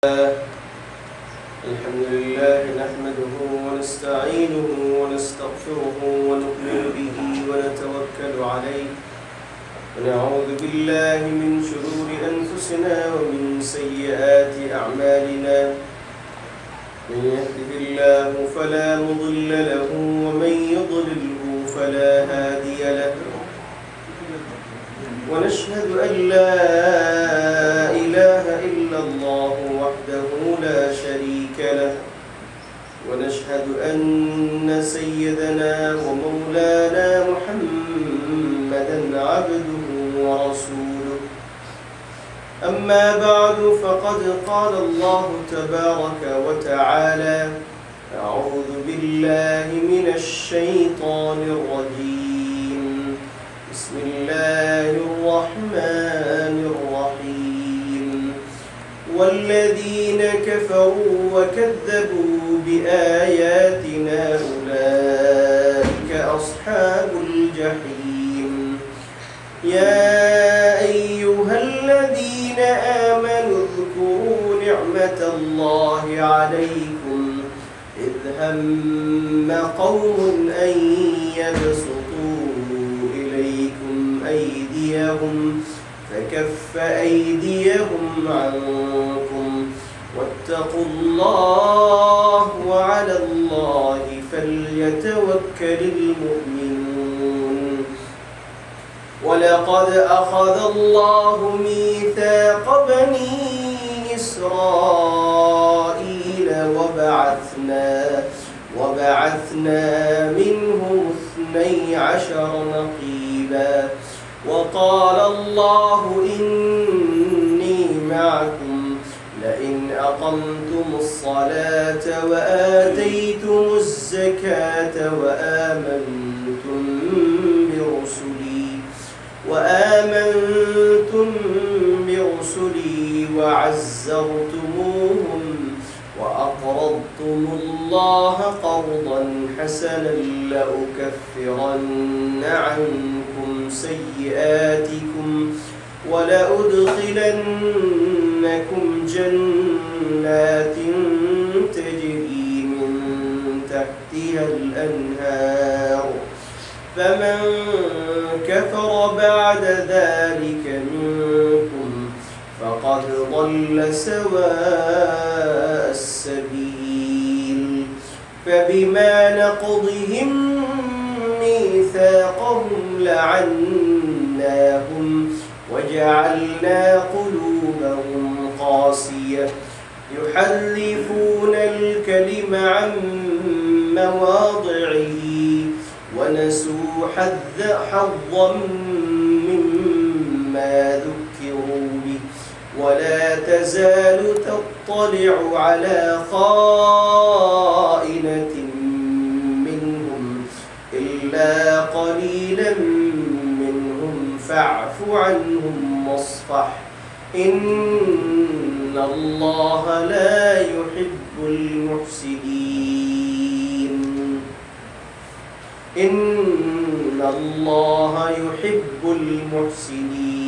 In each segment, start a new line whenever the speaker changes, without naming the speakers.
الحمد لله نحمده ونستعينه ونستغفره ونؤمن به ونتوكل عليه ونعوذ بالله من شرور أنفسنا ومن سيئات أعمالنا من يهده الله فلا مضل له ومن يضلله فلا هادي له ونشهد أن لا إله إلا الله وحده لا شريك له ونشهد أن سيدنا ومولانا محمدا عبده ورسوله أما بعد فقد قال الله تبارك وتعالى أعوذ بالله من الشيطان الرجيم بسم الله الرحمن الرحيم والذين كفروا وكذبوا بآياتنا أولئك أصحاب الجحيم يا أيها الذين آمنوا اذكروا نعمة الله عليكم إذ هم قوم أن يبسطوا إليكم أيديهم فكف أيديهم عنكم واتقوا الله وعلى الله فليتوكل المؤمنون ولقد أخذ الله ميثاق بني إسرائيل وبعثنا منهم 12 نقيبا وقال الله إني معكم لئن أقمتم الصلاة وآتيتم الزكاة وآمنتم برسلي وعزرتموهم وأقرضتم الله قرضا حسنا لأكفرن عنكم سيئاتكم ولأدخلنكم جنات تجري من تحتها الأنهار فمن كفر بعد ذلك منكم فقد ضل سواء السبيل فبما نقضهم ميثاقهم لعناهم وجعلنا قلوبهم قاسية يحرفون الكلم عن مواضعه ونسوا حظا مما ذكروا به ولا تزال تطلع على خائنة منهم إلا قليلا منهم فاعف عنهم واصفح إن الله لا يحب المفسدين إن الله يحب المحسنين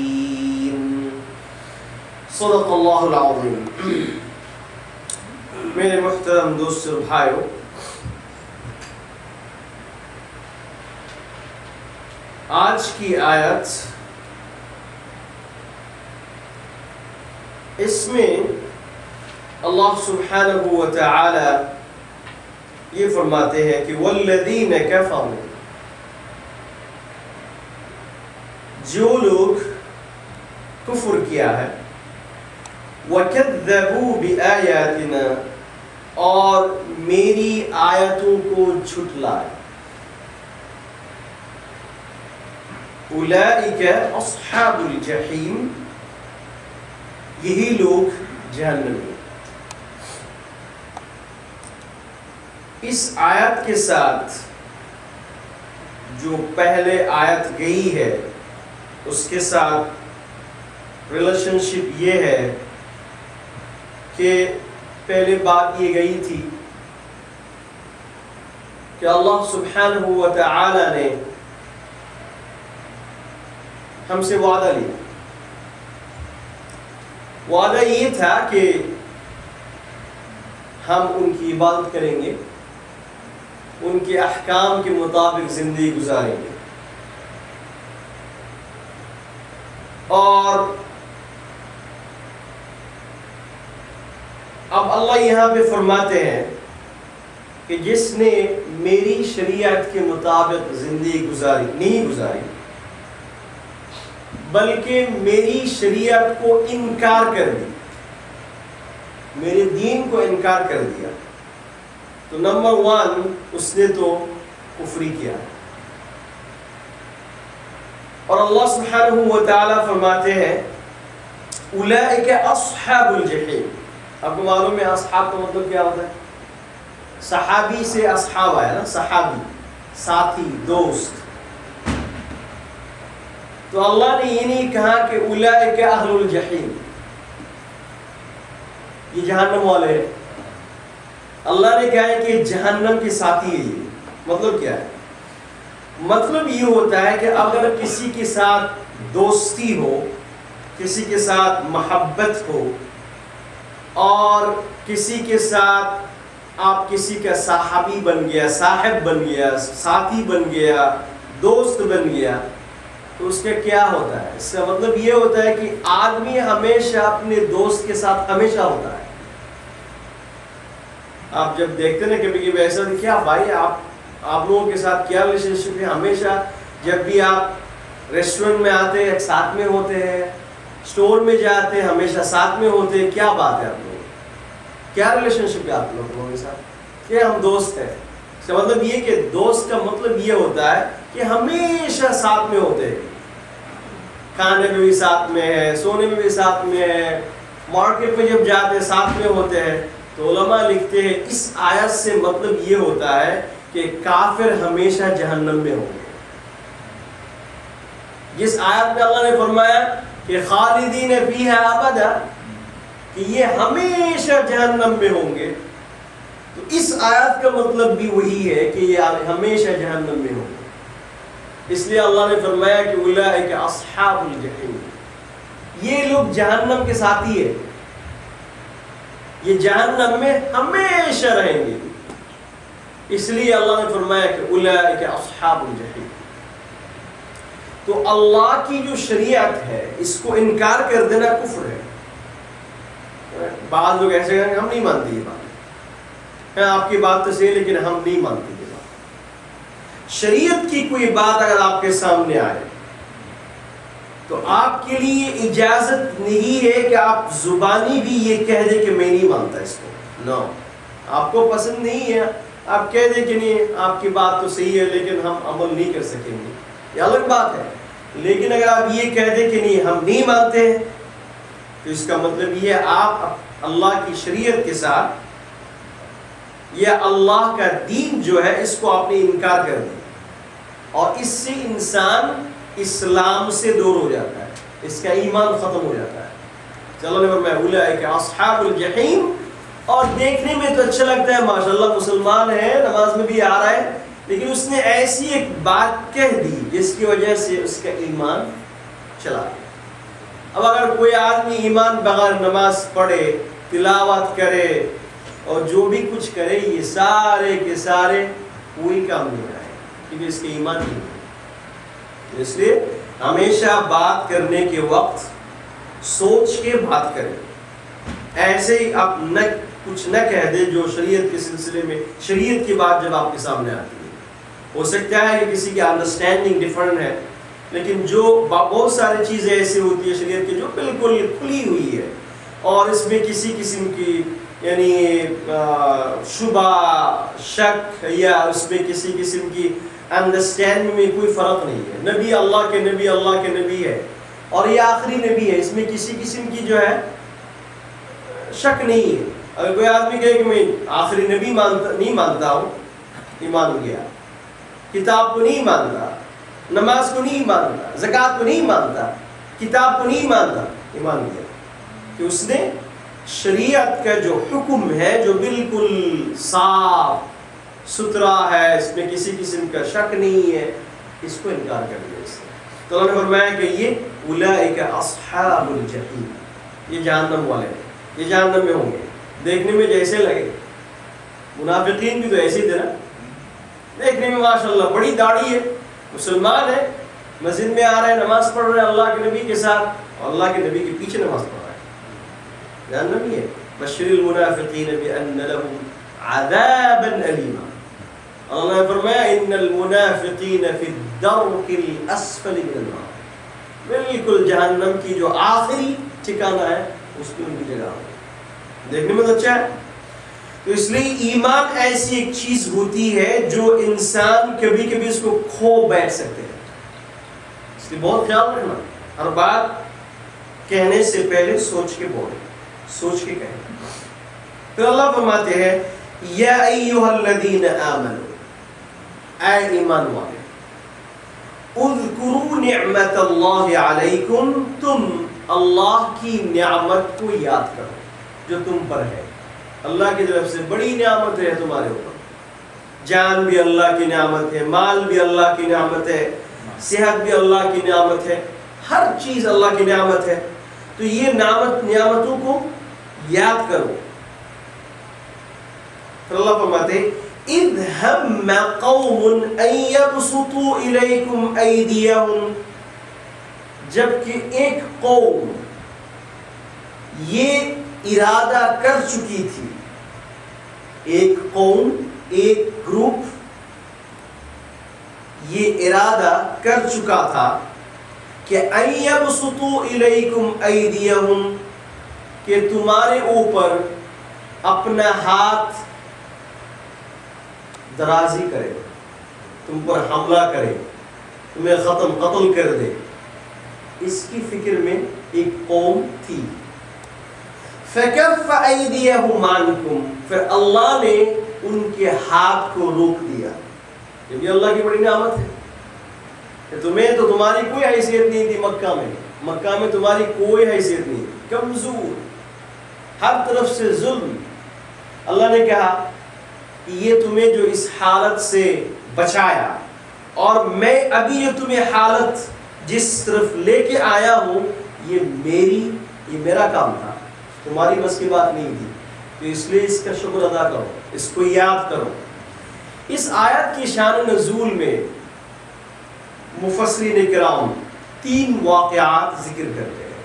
صدق اللہ العظیم. میرے محترم دوست اور بھائیو، آج کی آیت اس میں اللہ سبحانہ و تعالی یہ فرماتے ہیں کہ والذین کفروا، جو لوگ کفر کیا ہے، وَكَذَّبُوا بِآيَاتِنَا، اور میری آیتوں کو جھٹلائے، اولئک اصحاب الجحیم، یہی لوگ جہنم میں. اس آیت کے ساتھ جو پہلے آیت گئی ہے اس کے ساتھ ریلیشن شپ یہ ہے کہ پہلے بات یہ گئی تھی کہ اللہ سبحانہ و تعالی نے ہم سے وعدہ لیا. وعدہ یہ تھا کہ ہم ان کی عبادت کریں گے، ان کے احکام کے مطابق زندگی گزاریں گے، اور اب اللہ یہاں پہ فرماتے ہیں کہ جس نے میری شریعت کے مطابق زندگی نہیں گزاری بلکہ میری شریعت کو انکار کر دی، میرے دین کو انکار کر دیا، تو نمبر 1 اس نے تو کفری کیا۔ اور اللہ سبحانہ و تعالیٰ فرماتے ہیں اولئک اصحاب الجحیم۔ آپ کو معلوم ہے اصحاب کا مطلب کیا ہوتا ہے؟ صحابی سے اصحاب آیا نا، صحابی ساتھی، دوست۔ تو اللہ نے یہ نہیں کہا کہ اولئک اہل الجحیم، یہ جہنم والے ہیں۔ اللہ نے کہا ہے کہ جہنم کے ساتھی ہے۔ یہ مطلب کیا ہے؟ مطلب یہ ہوتا ہے کہ اگر کسی کے ساتھ دوستی ہو، کسی کے ساتھ محبت ہو، اور کسی کے ساتھ آپ کسی کا صحابی بن گیا، صاحب بن گیا، ساتھی بن گیا، دوست بن گیا، تو اس کا کیا ہوتا ہے؟ اس کا مطلب یہ ہوتا ہے کہ آدمی ہمیشہ اپنے دوست کے ساتھ ہمیشہ ہوتا ہے۔ آپ جب دیکھتے ہیں کبھی کبھی ایسا کیا بھائی آپ لوگوں کے ساتھ کیا ریلیشن شپ ہے؟ ہمیشہ جب بھی آپ ریسٹورنٹ میں آتے ہیں ساتھ میں ہوتے ہیں، اسٹور میں جاتے ہیں ہمیشہ ساتھ میں ہوتے ہیں، کیا بات ہے آپ لوگ؟ کیا ریلیشن شپ ہے آپ لوگوں کے ساتھ؟ کہ ہم دوست ہیں۔ اس کا مطلب یہ کہ دوست کا مطلب یہ ہوتا ہے کہ ہمیشہ ساتھ میں ہوتے ہیں، کھانے میں بھی ساتھ میں ہے، سونے میں بھی ساتھ میں ہے، مارکیٹ میں جب جاتے ہیں ساتھ میں ہوتے ہیں۔ تو علماء لکھتے ہیں اس آیت سے مطلب یہ ہوتا ہے کہ کافر ہمیشہ جہنم میں ہوں گے۔ جس آیت میں اللہ نے فرمایا کہ خالدین فیہا ابدا، کہ یہ ہمیشہ جہنم میں ہوں گے، تو اس آیت کا مطلب بھی وہی ہے کہ یہ ہمیشہ جہنم میں ہوں گے۔ اس لیے اللہ نے فرمایا کہ اولئک اصحاب الجحیم، یہ لوگ جہنم کے ساتھی ہیں، یہ جہنم میں ہمیشہ رہیں گے۔ اس لیے اللہ نے فرمایا کہ اولئک اصحاب الجحیم۔ تو اللہ کی جو شریعت ہے اس کو انکار کر دینا کفر ہے۔ بعض لوگ ایسے کہیں گے ہم نہیں مانتے یہ بات، آپ کی بات تو صحیح ہے لیکن ہم نہیں مانتے یہ بات۔ شریعت کی کوئی بات اگر آپ کے سامنے آئے تو آپ کے لیے اجازت نہیں ہے کہ آپ زبانی بھی یہ کہہ دیں کہ میں نہیں مانتا اس کو، نو، آپ کو پسند نہیں ہے، آپ کہہ دیں کہ نہیں آپ کی بات تو صحیح ہے لیکن ہم عمل نہیں کر سکیں گے، یہ الگ بات ہے۔ لیکن اگر آپ یہ کہہ دیں کہ نہیں ہم نہیں مانتے ہیں، تو اس کا مطلب یہ آپ اللہ کی شریعت کے ساتھ یا اللہ کا دین جو ہے اس کو آپ نے انکار کر دیا، اور اس سے انسان اسلام سے دور ہو جاتا ہے، اس کا ایمان ختم ہو جاتا ہے۔ چلو نے فرمایا اولئک اصحاب الجحیم، اور دیکھنے میں تو اچھا لگتا ہے ماشاءاللہ مسلمان ہے، نماز میں بھی آ رہا ہے، لیکن اس نے ایسی ایک بات کہہ دی جس کی وجہ سے اس کا ایمان چلا گیا۔ اب اگر کوئی آدمی ایمان بغیر نماز پڑھے، تلاوت کرے اور جو بھی کچھ کرے، یہ سارے کے سارے کوئی کام نہیں آئے کیونکہ اس کے ایمان نہیں ہے۔ اس لیے ہمیشہ بات کرنے کے وقت سوچ کے بات کریں، ایسے ہی آپ کچھ نہ کہہ دے جو شریعت کے سلسلے میں، شریعت کی بات جب آپ کے سامنے آتی ہے، ہو سکتا ہے کہ کسی کی انڈرسٹینڈنگ ڈفرنٹ ہے، لیکن جو بہت ساری چیزیں ایسی ہوتی ہے شریعت کی جو بالکل کھلی ہوئی ہے، اور اس میں کسی قسم کی یعنی شبہ، شک یا اس میں کسی قسم کی انڈرسٹینڈنگ میں کوئی فرق نہیں ہے۔ نبی اللہ کے نبی ہے اور یہ آخری نبی ہے، اس میں کسی قسم کی جو ہے شک نہیں ہے۔ اگر کوئی آدمی کہے کہ میں آخری نبی نہیں مانتا ہوں، ایمان گیا، کتاب کو نہیں مانتا، نماز کو نہیں مانتا، زکوٰۃ کو نہیں مانتا، کتاب کو نہیں مانتا، ایمان گیا کہ اس نے شریعت کا جو حکم ہے جو بالکل صاف ستھرا ہے، اس میں کسی قسم کا شک نہیں ہے، اس کو انکار کر دیا۔ اس نے تو اللہ نے فرمایا کہ یہ اولئک اصحاب الجحیم، یہ جہنم والے ہیں، یہ جہنم میں ہوں گے، دیکھنے میں جیسے لگے منافقین بھی تو ایسے ہی تھے نا، دیکھنے میں ماشاءاللہ بڑی داڑھی ہے، مسلمان ہے، مسجد میں آ رہے ہیں، نماز پڑھ رہے ہیں اللہ کے نبی کے ساتھ، اور اللہ کے نبی کے پیچھے نماز پڑھ رہا ہے، جاننا نہیں ہے بشر المنافقین بأن لهم عذابا علیما. اللہ نے فرمایا ان المنافقین فی الدرک الاسفل من النار، بالکل جہنم کی جو آخری ٹھکانہ ہے اس میں ان کی جگہ ہے. دیکھنے میں تو اچھا ہے. تو اس لیے ایمان ایسی ایک چیز ہوتی ہے جو انسان کبھی کبھی اس کو کھو بیٹھ سکتے ہیں، اس لیے بہت خیال رکھنا، ہر بات کہنے سے پہلے سوچ کے بولیں، سوچ کے کہیں. پھر اللہ فرماتے ہیں یا ایھا الذین آمنوا، اے ایمان والے، اذکروا نعمت اللہ علیکم، تم اللہ کی نعمت کو یاد کرو جو تم پر ہے. اللہ کی طرف سے بڑی نعمت ہے تمہارے اوپر، جان بھی اللہ کی نعمت ہے، مال بھی اللہ کی نعمت ہے، صحت بھی اللہ کی نعمت ہے، ہر چیز اللہ کی نعمت ہے. تو یہ نعمتوں کو یاد کرو. پھر اللہ فرماتے اذ ہم قوم ان یبسطوا الیکم ایدیہم، جبکہ ایک قوم یہ ارادہ کر چکی تھی، ایک قوم، ایک گروپ یہ ارادہ کر چکا تھا کہ ان یبسطوا الیکم ایدیہم، کہ تمہارے اوپر اپنا ہاتھ درازی کرے، تم پر حملہ کرے، تمہیں قتل کر دے. اس کی فکر میں ایک قوم تھی. فَكَفَّ أَيْدِيَهُمْ عَنْكُمْ، پھر اللہ نے ان کے ہاتھ کو روک دیا. یہ بھی اللہ کی بڑی نعمت ہے کہ تمہیں تو تمہاری کوئی حیثیت نہیں تھی مکہ میں تمہاری کوئی حیثیت نہیں، کمزور، ہر طرف سے ظلم. اللہ نے کہا کہ یہ تمہیں جو اس حالت سے بچایا، اور میں ابھی جو تمہیں حالت جس طرف لے کے آیا ہوں یہ میرا کام تھا، تمہاری بس کی بات نہیں تھی. تو اس لیے اس کا شکر ادا کرو، اس کو یاد کرو. اس آیت کی شان نزول میں مفسرین کرام 3 واقعات ذکر کرتے ہیں.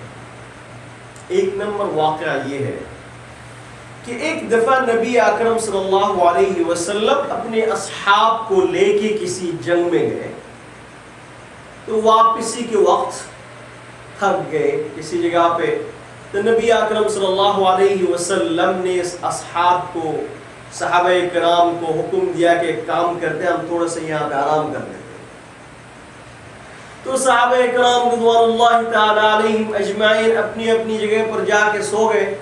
ایک نمبر واقعہ یہ ہے کہ ایک دفعہ نبی اکرم صلی اللہ علیہ وسلم اپنے اصحاب کو لے کے کسی جنگ میں گئے، تو واپسی کے وقت تھک گئے کسی جگہ پہ. تو نبی اکرم صلی اللہ علیہ وسلم نے اس اصحاب کو، صحابہ کرام کو حکم دیا کہ ایک کام کرتے ہیں، ہم تھوڑا سا یہاں پہ آرام کر لیتے ہیں. تو صحابہ کرام رضوان اللہ تعالی علیہم اجمعین اپنی اپنی جگہ پر جا کے سو گئے،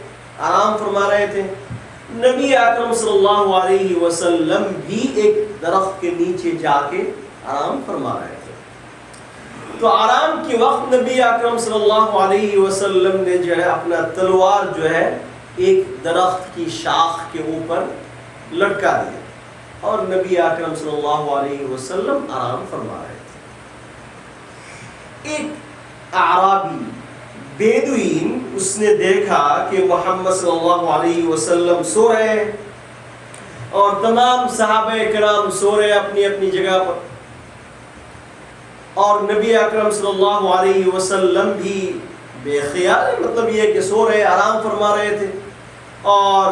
آرام فرما رہے تھے. نبی اکرم صلی اللہ علیہ وسلم بھی ایک درخت کے نیچے جا کے آرام فرما رہے تھے. تو آرام کے وقت نبی اکرم صلی اللہ علیہ وسلم نے جو ہے اپنا تلوار جو ہے ایک درخت کی شاخ کے اوپر لٹکا دیا، اور نبی اکرم صلی اللہ علیہ وسلم آرام فرما رہے تھے. ایک اعرابی بیدوین اس نے دیکھا کہ محمد صلی اللہ علیہ وسلم سو رہے ہیں اور تمام صحابہ کرام سو رہے اپنی اپنی جگہ پر، اور نبی اکرم صلی اللہ علیہ وسلم بھی بے خیال، مطلب یہ کہ سو رہے، آرام فرما رہے تھے، اور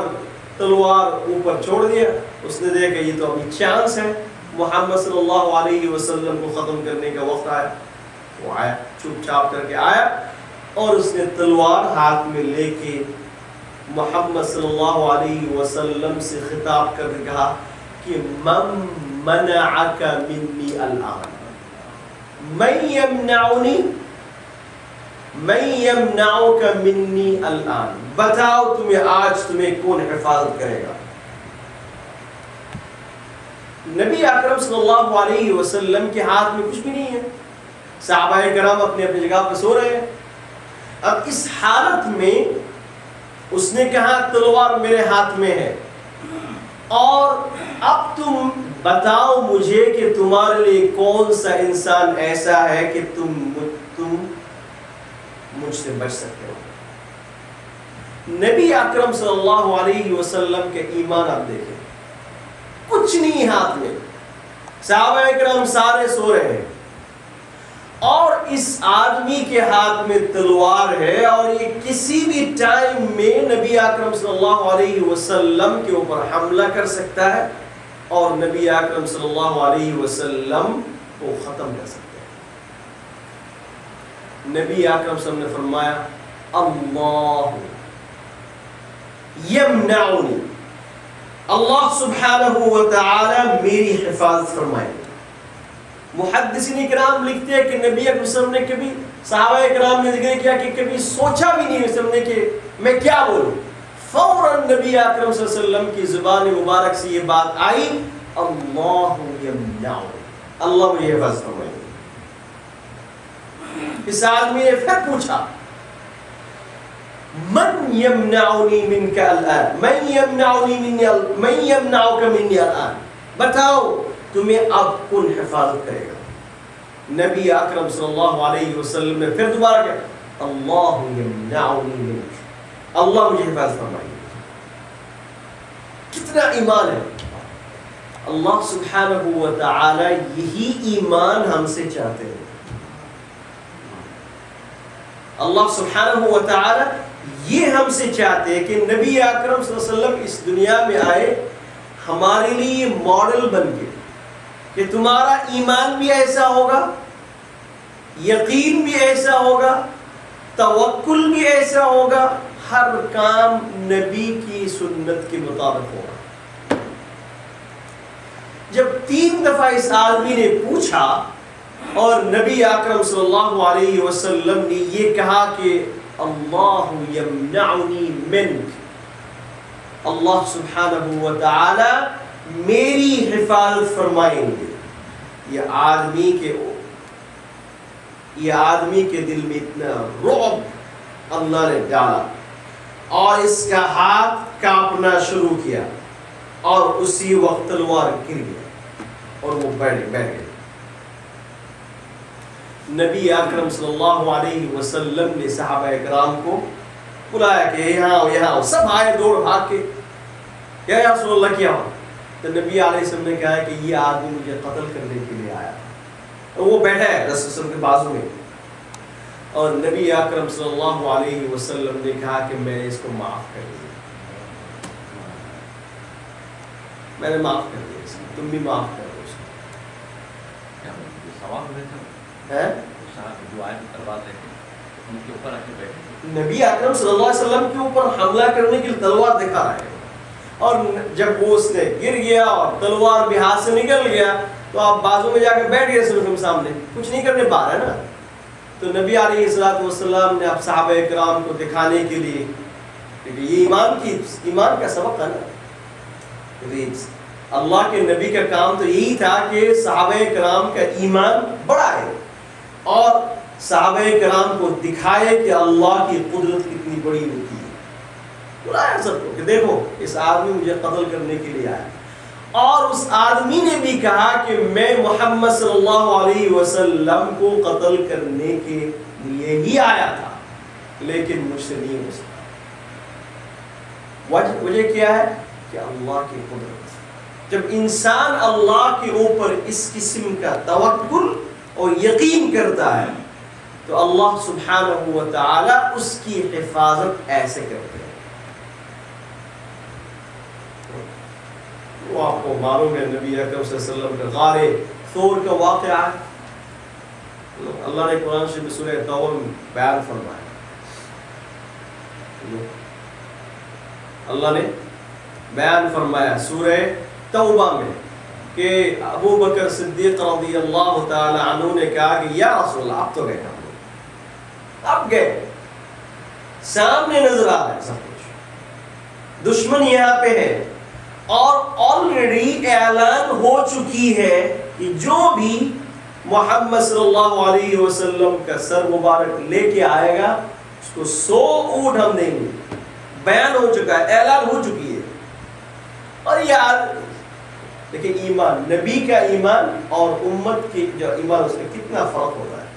تلوار اوپر چھوڑ دیا. اس نے دیکھا یہ تو ابھی چانس ہے، محمد صلی اللہ علیہ وسلم کو ختم کرنے کا وقت آیا. وہ آیا، چپ چاپ کر کے آیا، اور اس نے تلوار ہاتھ میں لے کے محمد صلی اللہ علیہ وسلم سے خطاب کر کے کہا کہ من منعک منی الان، من یمنعنی، من یمنعک منی الان، بتاؤ تمہیں کون حفاظت کرے گا. نبی اکرم صلی اللہ علیہ وسلم کے ہاتھ میں کچھ بھی نہیں ہے، صحابہ کرام اپنے اپنی جگہ پہ سو رہے ہیں. اب اس حالت میں اس نے کہا تلوار میرے ہاتھ میں ہے، اور اب تم بتاؤ مجھے کہ تمہارے لیے کون سا انسان ایسا ہے کہ تم مجھ سے بچ سکتے ہو. نبی اکرم صلی اللہ علیہ وسلم کے ایمان آپ دیکھیں، کچھ نہیں ہاتھ میں. صحابہ کرام سارے سو رہے ہیں اور اس آدمی کے ہاتھ میں تلوار ہے اور یہ کسی بھی ٹائم میں نبی اکرم صلی اللہ علیہ وسلم کے اوپر حملہ کر سکتا ہے اور نبی اکرم صلی اللہ علیہ وسلم کو ختم کر سکتا ہے. نبی اکرم صلی اللہ علیہ وسلم نے فرمایا اللہ یمنعنی، اللہ سبحانہ و تعالی میری حفاظت فرمائے. محدثین کرام لکھتے ہیں کہ نبی اکرم صلی اللہ علیہ وسلم نے کبھی، صحابہ کرام نے ذکر کیا کہ کبھی سوچا بھی نہیں وسلم نے کہ میں کیا بولوں. فوراً نبی اکرم صلی اللہ علیہ وسلم کی زبان مبارک سے یہ بات آئی اللہ یمنعنی، اللہ مجھے حفاظت فرمائے. اس آدمی نے پھر پوچھا من یمنعنی منک الان، من یمنعک منی الان، بتاؤ تمہیں اب کون حفاظت کرے گا. نبی اکرم صلی اللہ علیہ وسلم نے پھر دوبارہ کہا اللہ یمنعنی منک، اللہ مجھے حفاظت فرمائے. کتنا ایمان ہے. اللہ سبحانہ و تعالی یہی ایمان ہم سے چاہتے ہیں. اللہ سبحانہ و تعالی یہ ہم سے چاہتے ہیں کہ نبی اکرم صلی اللہ علیہ وسلم اس دنیا میں آئے ہمارے لیے ماڈل بن کے کہ تمہارا ایمان بھی ایسا ہوگا، یقین بھی ایسا ہوگا، توکل بھی ایسا ہوگا، ہر کام نبی کی سنت کے مطابق ہوگا. جب 3 دفعہ اس آدمی نے پوچھا اور نبی اکرم صلی اللہ علیہ وسلم نے یہ کہا کہ اللہ یمنعنی منک، اللہ سبحانہ و تعالی میری حفاظت فرمائیں گے، یہ آدمی کے دل میں اتنا رعب اللہ نے ڈالا اور اس کا ہاتھ کانپنا شروع کیا اور اسی وقت تلوار گر گیا اور وہ بیٹھ گئے. نبی اکرم صلی اللہ علیہ وسلم نے صحابہ کرام کو بلایا کہ یہاں سب آئے دوڑ بھاگ کے، یا رسول اللہ کیا ہو؟ تو نبی علیہ السلام نے کہا کہ یہ آدمی مجھے قتل کرنے کے لیے آیا تھا. وہ بیٹھا ہے رسول اللہ علیہ وسلم کے بازو میں اور نبی اکرم صلی اللہ علیہ وسلم نے کہا کہ میں نے اس کو معاف کر دیا، میں نے معاف کر دیا، تم بھی معاف کر دو اس کو. نبی اکرم صلی اللہ علیہ وسلم کے اوپر حملہ کرنے کے لیے تلوار دکھا رہا ہے اور جب وہ اس نے گر گیا اور تلوار بھی ہاتھ سے نکل گیا تو آپ بازو میں جا کے بیٹھ گئے رسول اللہ سامنے، کچھ نہیں کرنے پا رہے نا. تو نبی علیہ الصلوۃ والسلام نے اب صحابہ کرام کو دکھانے کے لیے، کیونکہ یہ ایمان کا سبق ہے نا، اللہ کے نبی کا کام تو یہی تھا کہ صحابہ کرام کا ایمان بڑھائے اور صحابہ کرام کو دکھائے کہ اللہ کی قدرت کتنی بڑی ہوتی ہے. بلایا سب کو کہ دیکھو اس آدمی مجھے قتل کرنے کے لیے آیا، اور اس آدمی نے بھی کہا کہ میں محمد صلی اللہ علیہ وسلم کو قتل کرنے کے لیے ہی آیا تھا لیکن مجھ سے نہیں ہو سکا. وجہ کیا ہے کہ اللہ کی قدرت. جب انسان اللہ کے اوپر اس قسم کا توکل اور یقین کرتا ہے تو اللہ سبحانہ و تعالی اس کی حفاظت ایسے کرتے ہیں. وہ آپ کو معلوم ہے نبی اکرم صلی اللہ علیہ وسلم کا غار ثور کا واقعہ ہے، اللہ نے قرآن شریف میں سورہ طور میں بیان فرمایا. اللہ نے بیان فرمایا سورہ توبہ میں کہ ابو بکر صدیق رضی اللہ تعالی عنہ نے کہا کہ یا رسول اللہ اب تو گئے ہم لوگ، اب گئے، سامنے نظر آ رہا ہے سب کچھ، دشمن یہاں پہ ہے اور آلریڈی اعلان ہو چکی ہے کہ جو بھی محمد صلی اللہ علیہ وسلم کا سر مبارک لے کے آئے گا اس کو 100 اونٹ ہم دیں گے. بیان ہو چکا ہے، اعلان ہو چکی ہے. اور یاد دیکھیں ایمان، نبی کا ایمان اور امت کی جو ایمان اس میں کتنا فرق ہوتا ہے.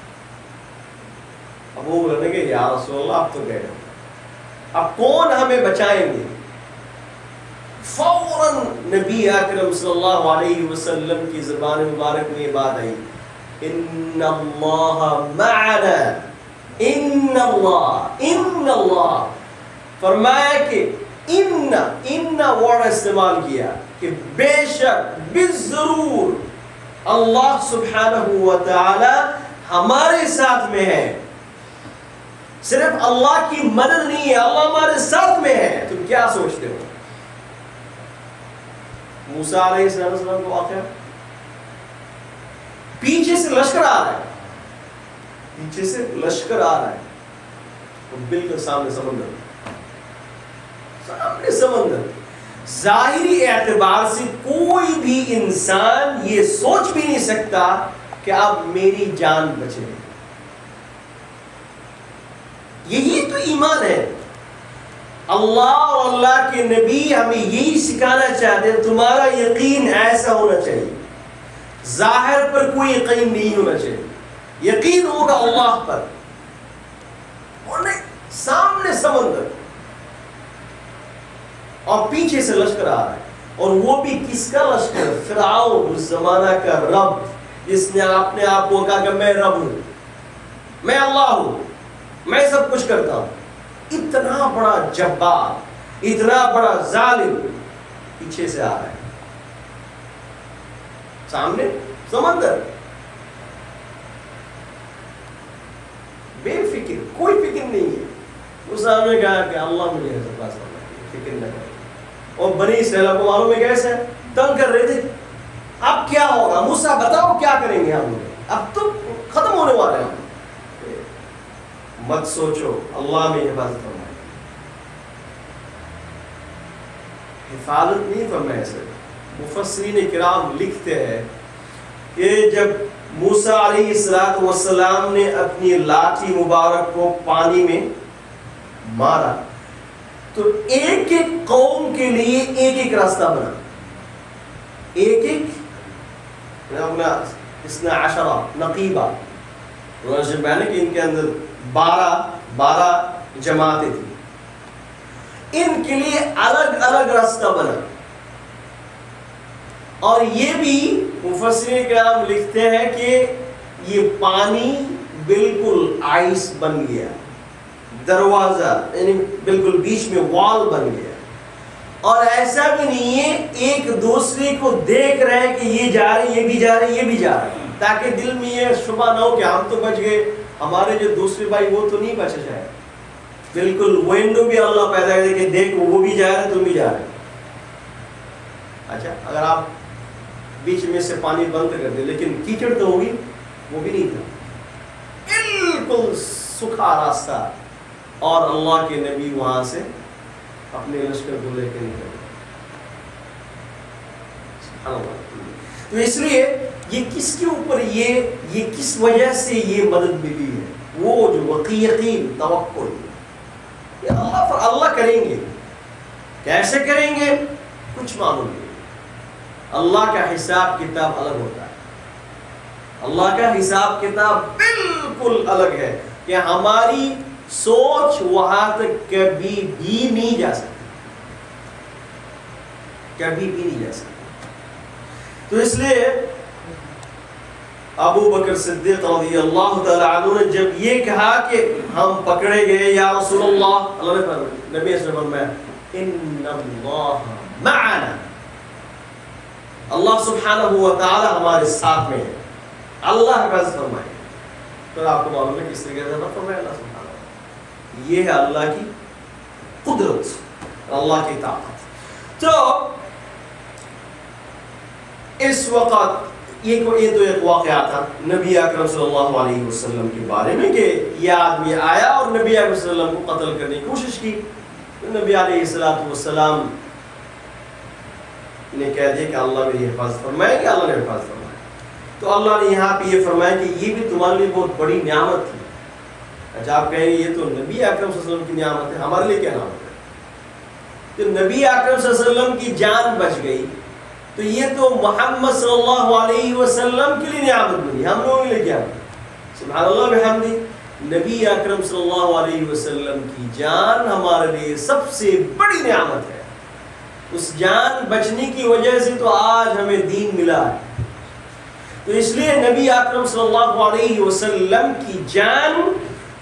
اب وہ بولنے کہ یا رسول اللہ اب تو گئے، اب کون ہمیں بچائیں گے؟ فوراً نبی اکرم صلی اللہ علیہ وسلم کی زبان مبارک میں یہ بات آئی، ان اللہ معنا، ان اللہ فرمایا کہ ان ورڈ استعمال کیا کہ بے شک بالضرور اللہ سبحانہ و تعالی ہمارے ساتھ میں ہے. صرف اللہ کی مدد نہیں ہے، اللہ ہمارے ساتھ میں ہے. تم کیا سوچتے ہو؟ موسیٰ علیہ السلام کو واقعہ، پیچھے سے لشکر آ رہا ہے، پیچھے سے لشکر آ رہا ہے، اور بالکل سامنے سمندر، سامنے سمندر. ظاہری اعتبار سے کوئی بھی انسان یہ سوچ بھی نہیں سکتا کہ اب میری جان بچے. یہی تو ایمان ہے. اللہ اور اللہ کے نبی ہمیں یہی سکھانا چاہتے ہیں، تمہارا یقین ایسا ہونا چاہیے، ظاہر پر کوئی یقین نہیں ہونا چاہیے، یقین ہوگا اللہ پر. اور نہیں، سامنے سمندر اور پیچھے سے لشکر آ رہا ہے، اور وہ بھی کس کا لشکر؟ فرعون، اس زمانہ کا رب، جس نے اپنے آپ کو کہا کہ میں رب ہوں، میں اللہ ہوں، میں سب کچھ کرتا ہوں. اتنا بڑا جبار، اتنا بڑا ظالم پیچھے سے آ رہا ہے، سامنے سمندر، بے فکر، کوئی فکر نہیں ہے. اس نے کہا کہ اللہ مجھے ایسا پاس کرنا ہے، فکر نہ کرے. اور بنی اسرائیل کو معلوم ہے کیسے تنگ کر رہے تھے، اب کیا ہوگا موسیٰ بتاؤ کیا کریں گے ہم لوگ، اب تو ختم ہونے والے ہیں. مت سوچو، اللہ میں حفاظت فرمائے. حفاظت نہیں فرمائے. سے مفسرین کرام لکھتے ہیں کہ جب موسیٰ علیہ السلام نے اپنی لاٹھی مبارک کو پانی میں مارا تو ایک ایک قوم کے لیے ایک ایک راستہ بنا، ایک ایک 12 نقیبہ، بیان کہ ان کے اندر 12 جماعتیں تھیں، ان کے لیے الگ الگ راستہ بنا. اور یہ بھی مفسرین کرام لکھتے ہیں کہ یہ پانی بالکل آئس بن گیا، دروازہ یعنی بالکل بیچ میں وال بن گیا. اور ایسا بھی نہیں ہے ایک دوسرے کو دیکھ رہے کہ یہ جا رہے، یہ بھی جا رہے، یہ بھی جا رہے، تاکہ دل میں یہ شبہ نہ ہو کہ ہم تو بچ گئے، ہمارے جو دوسرے بھائی وہ تو نہیں بچ جائے. بالکل ونڈو بھی اللہ پیدا کرے کہ دیکھ وہ بھی جا رہے، تم بھی جا رہے. اچھا اگر آپ بیچ میں سے پانی بند کر دیں، لیکن کیچڑ تو ہوگی، وہ بھی نہیں تھا، بالکل سکھا راستہ. اور اللہ کے نبی وہاں سے اپنے لشکر کو لے کے نکلے. تو اس لیے یہ کس کے اوپر، یہ کس وجہ سے یہ مدد ملی ہے؟ وہ جو وقی یقین، توکل، یہ اللہ پر اللہ کریں گے. کیسے کریں گے کچھ معلوم نہیں. اللہ کا حساب کتاب الگ ہوتا ہے، اللہ کا حساب کتاب بالکل الگ ہے کہ ہماری سوچ وہاں تک کبھی بھی نہیں جا سکتی، کبھی بھی نہیں جا سکتی. تو اس لیے ابو بکر صدیق رضی اللہ تعالیٰ عنہ نے جب یہ کہا کہ ہم پکڑے گئے یا رسول اللہ، اللہ نے فرمایا، نبی صلی اللہ علیہ وسلم میں، ان اللہ معنا، اللہ سبحانہ و تعالی ہمارے ساتھ میں ہے، اللہ حفاظت فرمائے. تو آپ کو معلوم ہے کس طریقے سے فرمایا اللہ سبحانہ، یہ ہے اللہ کی قدرت، اللہ کی طاقت. تو اس وقت یہ تو ایک واقعہ تھا نبی اکرم صلی اللہ علیہ وسلم کے بارے میں کہ یہ آدمی آیا اور نبی اکرم صلی اللہ علیہ وسلم کو قتل کرنے کی کوشش کی. نبی علیہ السلام نے کہہ دیا کہ اللہ میری حفاظت فرمائے کہ اللہ نے حفاظت فرمایا. تو اللہ نے یہاں پہ یہ فرمایا کہ یہ بھی تمہارے لیے بہت بڑی نعمت تھی. اچھا آپ کہیں گے یہ تو نبی اکرم صلی اللہ علیہ وسلم کی نعمت ہے، ہمارے لیے کیا نعمت ہے؟ تو نبی اکرم صلی اللہ علیہ وسلم کی جان بچ گئی تو یہ تو محمد صلی اللہ علیہ وسلم کے لیے نعمت ملی، ہم لوگوں کے لیے کیا؟ سبحان اللہ بحمدہ، نبی اکرم صلی اللہ علیہ وسلم کی جان ہمارے لیے سب سے بڑی نعمت ہے. اس جان بچنے کی وجہ سے تو آج ہمیں دین ملا ہے. تو اس لیے نبی اکرم صلی اللہ علیہ وسلم کی جان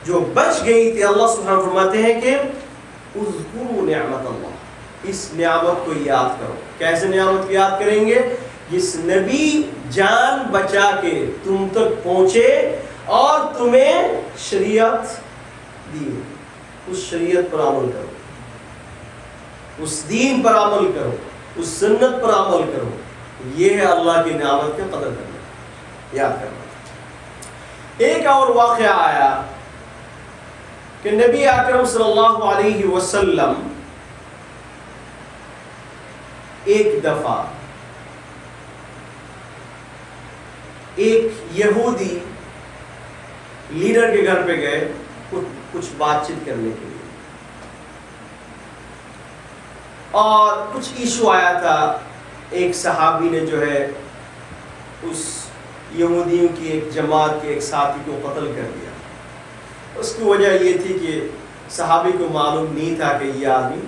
جو بچ گئی تھی، اللہ سبحانہ فرماتے ہیں کہ اذکروا نعمت اللہ، اس نعمت کو یاد کرو. کیسے نعمت کو یاد کریں گے؟ جس نبی جان بچا کے تم تک پہنچے اور تمہیں شریعت دی، اس شریعت پر عمل کرو، اس دین پر عمل کرو، اس سنت پر عمل کرو. یہ ہے اللہ کی نعمت کا قدر کرنا، یاد کرنا. ایک اور واقعہ آیا کہ نبی اکرم صلی اللہ علیہ وسلم ایک دفعہ ایک یہودی لیڈر کے گھر پہ گئے کچھ بات چیت کرنے کے لیے، اور کچھ ایشو آیا تھا. ایک صحابی نے جو ہے اس یہودیوں کی ایک جماعت کے ایک ساتھی کو قتل کر دیا. اس کی وجہ یہ تھی کہ صحابی کو معلوم نہیں تھا کہ یہ آدمی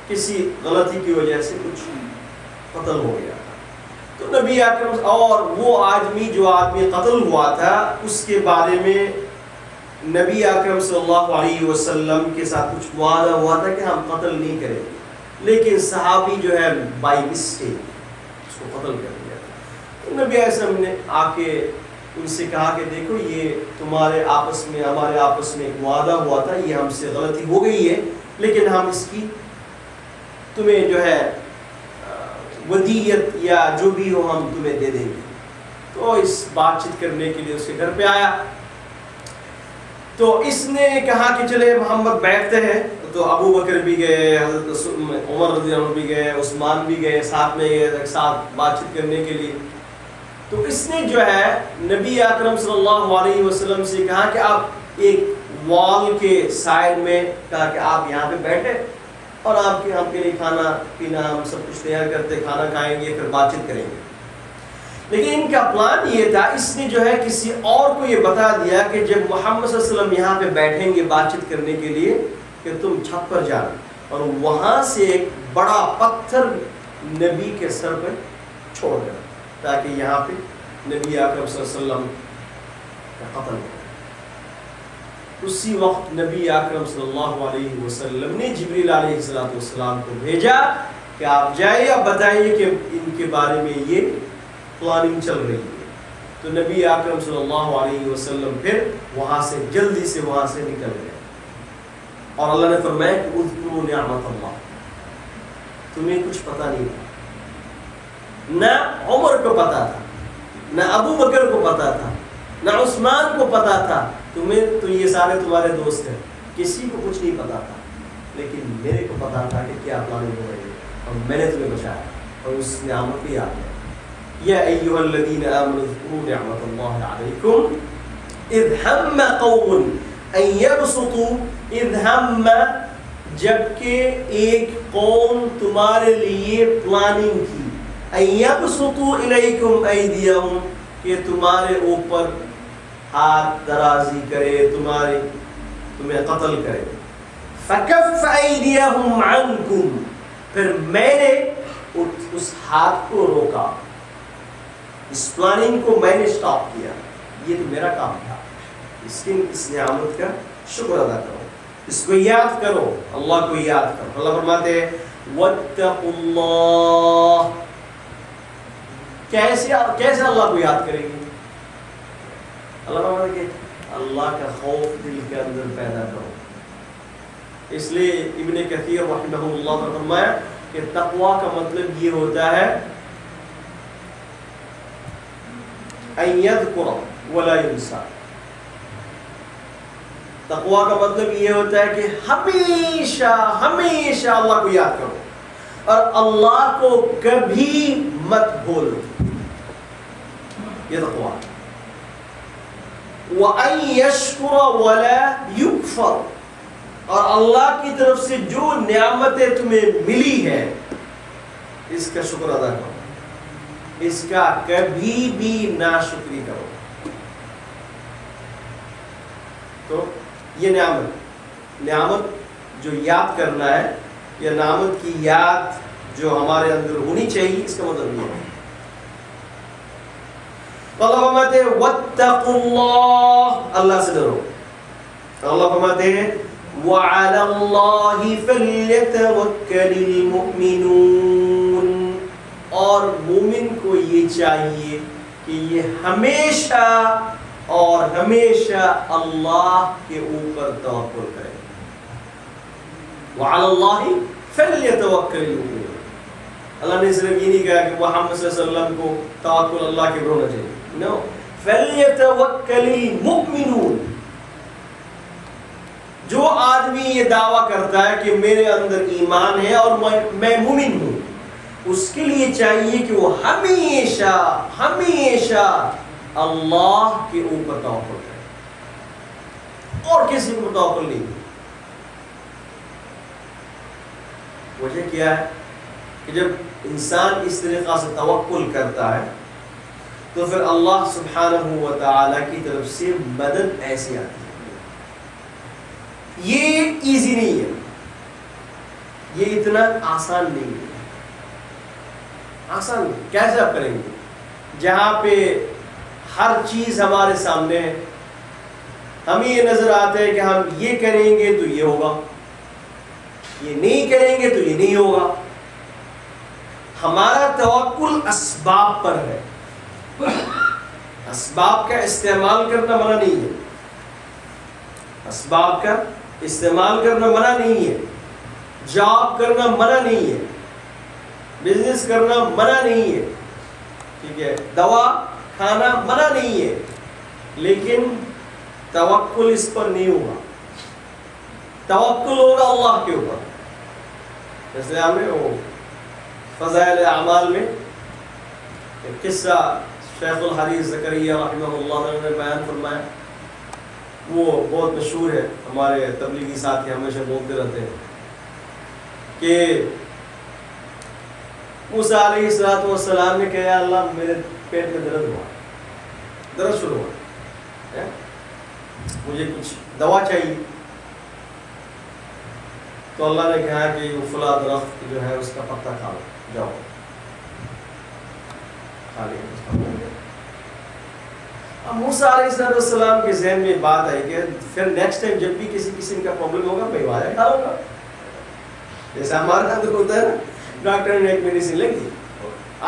کسی غلطی کی وجہ سے کچھ قتل ہو گیا. تو نبی اکرم اور وہ آدمی جو آدمی قتل ہوا تھا اس کے بارے میں نبی اکرم صلی اللہ علیہ وسلم کے ساتھ کچھ وعدہ ہوا تھا کہ ہم قتل نہیں کریں گے، لیکن صحابی جو ہے بائی مسٹیک اس کو قتل کر دیا. تو نبی علیہ السلام نے آ کے ان سے کہا کہ دیکھو یہ تمہارے آپس میں ہمارے آپس میں ایک وعدہ ہوا تھا، یہ ہم سے غلطی ہو گئی ہے، لیکن ہم اس کی تمہیں جو ہے ودیت یا جو بھی ہو ہم تمہیں دے دیں گے. تو اس بات چیت کرنے کے لیے اس کے گھر پہ آیا. تو اس نے کہا کہ چلے محمد بیٹھتے ہیں. تو ابو بکر بھی گئے، حضرت عمر رضی اللہ عنہ بھی گئے، عثمان بھی گئے، ساتھ میں گئے ایک ساتھ بات چیت کرنے کے لیے. تو اس نے جو ہے نبی اکرم صلی اللہ علیہ وسلم سے کہا کہ آپ ایک وال کے سائڈ میں کہا کہ آپ یہاں پہ بیٹھے اور آپ کے ہم کے لیے کھانا پینا ہم سب کچھ تیار کرتے، کھانا کھائیں گے پھر بات چیت کریں گے. لیکن ان کا پلان یہ تھا، اس نے جو ہے کسی اور کو یہ بتا دیا کہ جب محمد صلی اللہ علیہ وسلم یہاں پہ بیٹھیں گے بات چیت کرنے کے لیے کہ تم چھت پر جانا اور وہاں سے ایک بڑا پتھر نبی کے سر پہ چھوڑ دینا تاکہ یہاں پہ نبی اکرم صلی اللہ علیہ وسلم کا قتل ہو. اسی وقت نبی اکرم صلی اللہ علیہ وسلم نے جبریل علیہ السلام کو بھیجا کہ آپ جائیے، آپ بتائیے کہ ان کے بارے میں یہ پلاننگ چل رہی ہے. تو نبی اکرم صلی اللہ علیہ وسلم پھر وہاں سے جلدی سے وہاں سے نکل گئے. اور اللہ نے فرمایا کہ اذکروا نعمت اللہ، تمہیں کچھ پتہ نہیں تھا، نہ عمر کو پتا تھا، نہ ابو بکر کو پتا تھا، نہ عثمان کو پتا تھا. تمہیں تو یہ سارے تمہارے دوست ہیں، کسی کو کچھ نہیں پتا تھا، لیکن میرے کو پتا تھا کہ کیا پلاننگ ہو رہی ہے اور میں نے تمہیں بچایا اور اس نعمت بھی یاد ہے. یا ایھا الذین آمنوا اذکروا نعمت اللہ علیکم اذ ہم قوم ان یبسطوا، اذ ہم جبکہ ایک قوم تمہارے لیے پلاننگ کی، ان یبسطوا الیکم ایدیہم کہ تمہارے اوپر ہاتھ درازی کرے، تمہیں قتل کرے. فکف ایدیہم عنکم، پھر میں نے اس ہاتھ کو روکا، اس پلاننگ کو میں نے سٹاپ کیا. یہ تو میرا کام تھا. اس نعمت کا شکر ادا کرو، اس کو یاد کرو، اللہ کو یاد کرو. اللہ فرماتے ہیں واتقوا اللہ. کیسے اللہ کو یاد کریں گے؟ اللہ فرماتے ہیں کہ اللہ کا خوف دل کے اندر پیدا کرو. اس لیے ابن کثیر رحمہ اللہ نے فرمایا کہ تقوی کا مطلب یہ ہوتا ہے ان یذکر ولا ینسیٰ. تقوی کا مطلب یہ ہوتا ہے کہ ہمیشہ ہمیشہ اللہ کو یاد کرو اور اللہ کو کبھی مت بھولو. یہ تقوی. وَأَن يَشْكُرَ وَلَا يُكْفَرُ، اور اللہ کی طرف سے جو نعمتیں تمہیں ملی ہے اس کا شکر ادا کرو، اس کا کبھی بھی ناشکری کرو. تو یہ نعمت جو یاد کرنا ہے یا نعمت کی یاد جو ہمارے اندر ہونی چاہیے، اس کا مطلب یہ ہے۔ اللہ فرماتے ہیں واتقوا اللہ، اللہ سے ڈرو۔ اللہ فرماتے ہیں وعلی اللہ فلیتوکل المؤمنون، اور مومن کو یہ چاہیے کہ یہ ہمیشہ اور ہمیشہ اللہ کے اوپر توکل کرے۔ وعلی اللہ فلیتوکل المؤمنون، اللہ نے صرف یہ نہیں کہا کہ محمد صلی اللہ علیہ وسلم کو توکل اللہ کے اوپر ہونا چاہیے، نو، فلیتوکل المؤمنون۔ جو آدمی یہ دعویٰ کرتا ہے کہ میرے اندر ایمان ہے اور میں مومن ہوں، اس کے لیے چاہیے کہ وہ ہمیشہ ہمیشہ اللہ کے اوپر توکل کرے، اور کسی کو توکل نہیں۔ وجہ کیا ہے کہ جب انسان اس طریقہ سے توکل کرتا ہے تو پھر اللہ سبحانہ و تعالی کی طرف سے مدد ایسی آتی ہے۔ یہ ایزی نہیں ہے، یہ اتنا آسان نہیں ہے۔ آسان کیسے آپ کریں گے جہاں پہ ہر چیز ہمارے سامنے ہے؟ ہمیں یہ نظر آتا ہے کہ ہم یہ کریں گے تو یہ ہوگا، یہ نہیں کریں گے تو یہ نہیں ہوگا۔ ہمارا توکل اسباب پر ہے، اسباب کا استعمال کرنا منع نہیں ہے، اسباب کا استعمال کرنا منع نہیں ہے، جاب کرنا منع نہیں ہے، بزنس کرنا منع نہیں ہے، ٹھیک ہے، دوا کھانا منع نہیں ہے، لیکن توکل اس پر نہیں ہوگا۔ توکل ہوگا اللہ کے اوپر۔ جیسے ہم نے وہ فضائل اعمال میں ایک قصہ شیخ الحدیث زکریا رحمہ اللہ نے بیان فرمایا، وہ بہت مشہور ہے، ہمارے تبلیغی ساتھی ہمیشہ بولتے رہتے ہیں کہ موسیٰ علیہ السلام نے کہا اللہ میرے پیٹ میں درد ہوا، درد شروع ہوا، مجھے کچھ دوا چاہیے۔ تو اللہ نے کہا کہ وہ فلاں درخت جو ہے اس کا پتا کھا لو، جاؤ کھا لیا۔ اب موسیٰ علیہ السلام کے ذہن میں بات آئی کہ پھر نیکسٹ ٹائم جب بھی کسی قسم کا پرابلم ہوگا میں وایا کھا لوں گا۔ جیسے ہمارے اندر ہوتا ہے نا، ڈاکٹر نے ایک میڈیسن لکھ دی،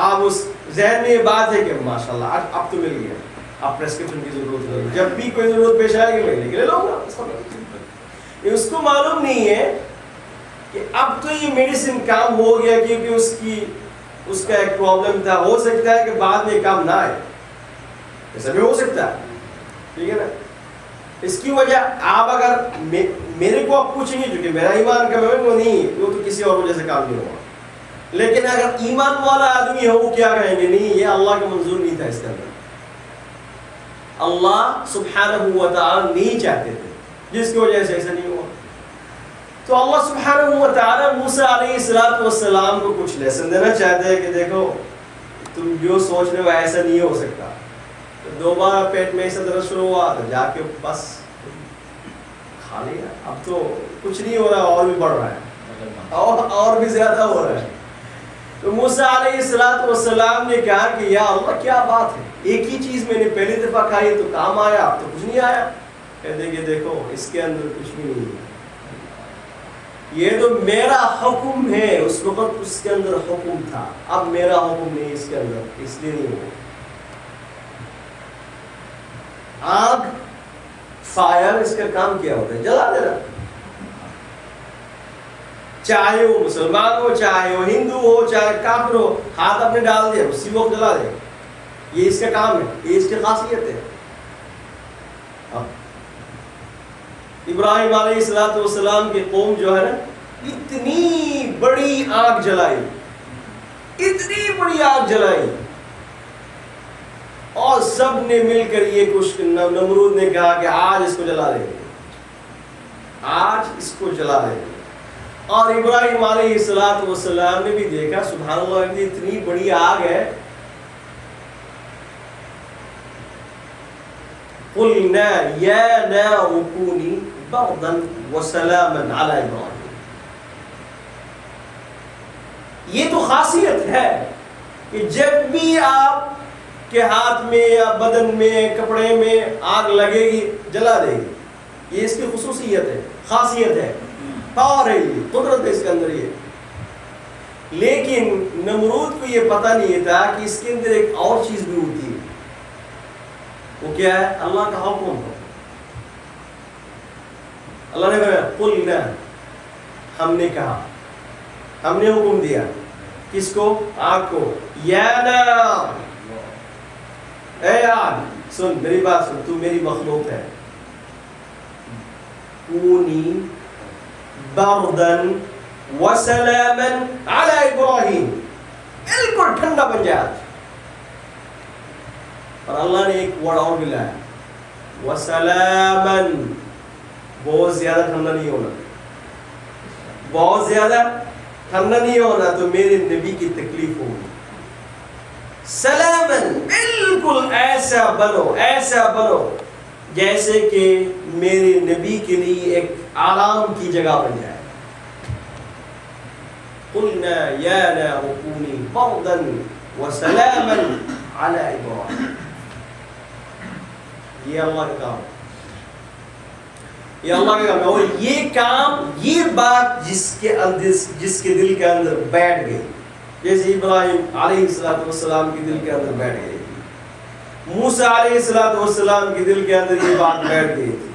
آپ اس ذہن میں یہ بات ہے کہ ماشاءاللہ اب تو مل گیا، اب پریسکرپشن کی ضرورت نہیں، جب بھی کوئی ضرورت پیش آئے گی میں لے لوں گا۔ اس کو معلوم نہیں ہے کہ اب تو یہ میڈیسن کام ہو گیا، کیونکہ اس کا ایک پرابلم تھا، ہو سکتا ہے کہ بعد میں کام نہ آئے، ایسا بھی ہو سکتا ہے، ٹھیک ہے نا۔ اس کی وجہ آپ اگر میرے کو آپ پوچھیں گے کیونکہ میرا ایمان کا وہ نہیں ہے، وہ تو کسی اور وجہ سے کام نہیں ہوا، لیکن اگر ایمان والا آدمی ہو وہ کیا کہیں گے نہیں یہ اللہ کا منظور نہیں تھا، اس کے اندر اللہ سبحانہ و تعالی نہیں چاہتے تھے، جس کی وجہ سے ایسا نہیں ہوا۔ تو اللہ سبحانہ و تعالی موسیٰ علیہ السلام کو کچھ لیسن دینا چاہتے ہیں کہ دیکھو تم جو سوچ رہے ہو ایسا نہیں ہو سکتا۔ دوبارہ پیٹ میں ایسا درد شروع ہوا تو جا کے بس کھا لیا، اب تو کچھ نہیں ہو رہا، اور بھی بڑھ رہا ہے، اور بھی زیادہ ہو رہا ہے۔ تو موسیٰ علیہ السلام نے کہا کہ یا اللہ کیا بات ہے، ایک ہی چیز میں نے پہلی دفعہ کھائی تو کام آیا، اب تو کچھ نہیں آیا۔ کہتے کہ دیکھو اس کے اندر کچھ بھی نہیں ہے، یہ تو میرا حکم ہے، اس وقت اس کے اندر حکم تھا، اب میرا حکم نہیں اس کے اندر، اس لیے نہیں ہوا۔ آگ فائر اس کا کام کیا ہوتا ہے جلا دینا، چاہے وہ مسلمان ہو، چاہے وہ ہندو ہو، چاہے کافر ہو، ہاتھ اپنے ڈال دیا اسی وقت جلا دے، یہ اس کا کام ہے، یہ اس کی خاصیت ہے۔ ابراہیم علیہ السلام کی قوم جو ہے نا اتنی بڑی آگ جلائی، اتنی بڑی آگ جلائی، اور سب نے مل کر یہ کچھ، نمرود نے کہا کہ آج اس کو جلا دیں گے، آج اس کو جلا دیں گے۔ اور ابراہیم علیہ السلام نے بھی دیکھا سبحان اللہ اتنی بڑی آگ ہے، قلنا یا نار کونی بردا وسلاما علی ابراہیم، یہ تو خاصیت ہے کہ جب بھی آپ کے ہاتھ میں یا بدن میں کپڑے میں آگ لگے گی جلا دے گی، یہ اس کی خصوصیت ہے، خاصیت ہے، پاور ہے، یہ قدرت ہے اس کے اندر یہ. لیکن نمرود کو یہ پتہ نہیں تھا کہ اس کے اندر ایک اور چیز بھی ہوتی ہے. وہ کیا ہے؟ اللہ کا حکم. اللہ نے کہا قلنا، ہم نے کہا، ہم نے حکم دیا کس کو؟ آگ کو. یا نار، اے آگ سن میری بات سن، تو میری مخلوق ہے. کونی بردن وسلاما علی ابراہیم، بالکل ٹھنڈا بن جائے. اور اللہ نے ایک ورڈ اور ملایا، وسلاما، بہت زیادہ ٹھنڈا نہیں ہونا، بہت زیادہ ٹھنڈا نہیں ہونا تو میرے نبی کی تکلیف ہوگی. سلامن، بالکل ایسا بنو، ایسا بنو جیسے کہ میرے نبی کے لیے ایک آرام کی جگہ بن جائے. قلنا یا نار کونی بردا وسلاما علی ابراہیم. یہ اللہ کا کام، یہ اللہ کا کام ہے. اور یہ کام، یہ بات جس کے دل کے اندر بیٹھ گئی، جیسے ابراہیم علیہ السلام کے دل کے اندر بیٹھ گئی تھی، موسیٰ علیہ السلام کے دل کے اندر یہ بات بیٹھ گئی تھی،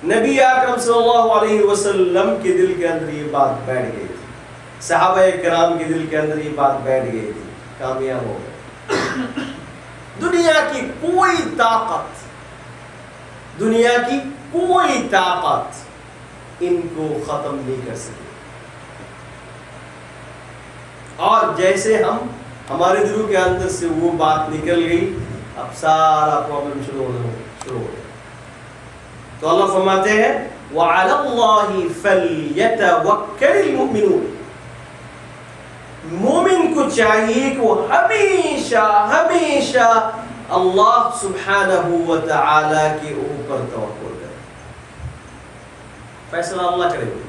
نبی اکرم صلی اللہ علیہ وسلم کے دل کے اندر یہ بات بیٹھ گئی تھی، صحابہ کرام کے دل کے اندر یہ بات بیٹھ گئی تھی، کامیاب ہو گئے. دنیا کی کوئی طاقت، دنیا کی کوئی طاقت ان کو ختم نہیں کر سکتی. اور جیسے ہمارے دلوں کے اندر سے وہ بات نکل گئی، اب سارا پرابلم شروع ہو گیا. تو اللہ فرماتے ہیں وَعَلَى اللَّهِ فَلْيَتَوَكَّلِ الْمُؤْمِنُونَ. مومن کو چاہیے کہ وہ ہمیشہ ہمیشہ اللہ سبحانہ و تعالی کے اوپر توکل کرے. فیصلہ اللہ کرے گا.